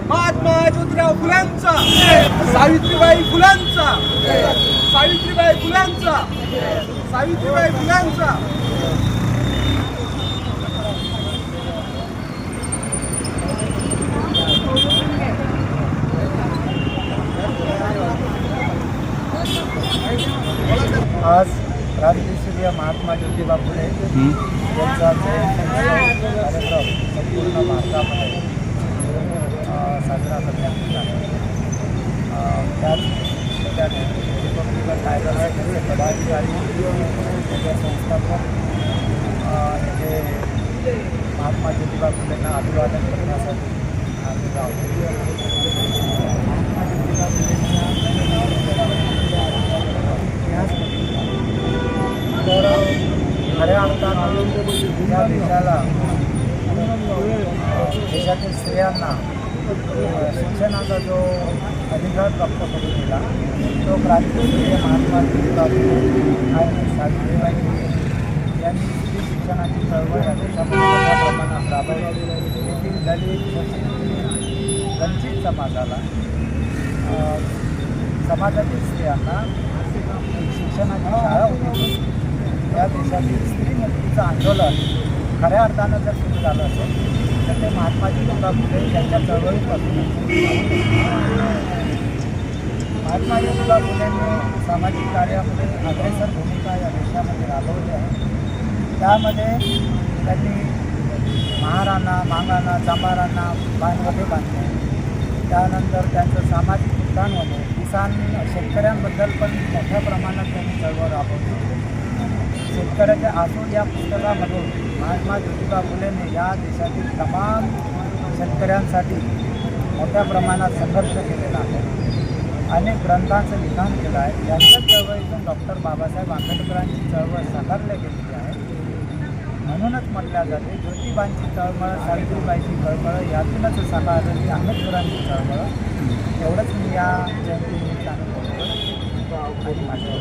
महात्मा ज्योतिराव फुलांचा, सावित्रीबाई फुलांचा, सावित्रीबाई फुलांचा, सावित्रीबाई फुलांचा. आज क्रांतीसूर्य महात्मा ज्योतिबा फुले यांचा कार्यक्रम संपूर्ण भारतामध्ये साजरा करण्यात येत आहे. त्याच ठिकाणी रिपब्लिकन टायगरचे पदाधिकारी, त्याचे संस्थापक, हे महात्मा ज्योतिबा फुलेंना अभिवादन करण्यासाठी आम्ही आहोत. महात्मा ज्योतिबा तर खऱ्या अर्थानं या देशाला, देशातील स्त्रियांना शिक्षणाचा जो अधिकार प्राप्त करून दिला तो क्रांतीसूर्य महात्मा ज्योतिबा फुले आणि सावित्रीबाई फुले यांनी स्त्री शिक्षणाची चळवळ या देशामध्ये मोठ्या प्रमाणात राबवली. येथील दलित, वंचित समाजाला, समाजातील स्त्रियांना शिक्षणाची शाळा होती. या देशातील स्त्री मुक्तीचं आंदोलन खऱ्या अर्थानं जर सुरू झालं असेल तर ते महात्मा ज्योतिबा फुले यांच्या चळवळीपासून. महात्मा ज्योतिबा फुलेंनी सामाजिक कार्यामध्ये अग्रेसर भूमिका या देशामध्ये राबवली आहे. त्यामध्ये त्यांनी महारांना, मांगांना, चांभारांना बांधवटे बांधले. त्यानंतर त्यांचं सामाजिक उत्थान होणे, किसान शेतकऱ्यांबद्दल पण मोठ्या प्रमाणात त्यांनी चळवळ राबवली. शेतकऱ्याचे आसूड या पुस्तकामधून महात्मा ज्योतिबा फुलेंनी या देशातील तमाम शेतकऱ्यांसाठी मोठ्या प्रमाणात संघर्ष केलेला आहे. अनेक ग्रंथांचं लिखाण केलं आहे. यांच्या चळवळीतून डॉक्टर बाबासाहेब आंबेडकरांची चळवळ साकारली गेलेली आहे. म्हणूनच म्हटल्या जाते ज्योतिबांची चळवळ, सावित्रीबाईची चळवळ यातूनच साकारली आंबेडकरांची चळवळ. एवढंच मी या जयंतीनिमित्तानं बोलतो आणि माझ्या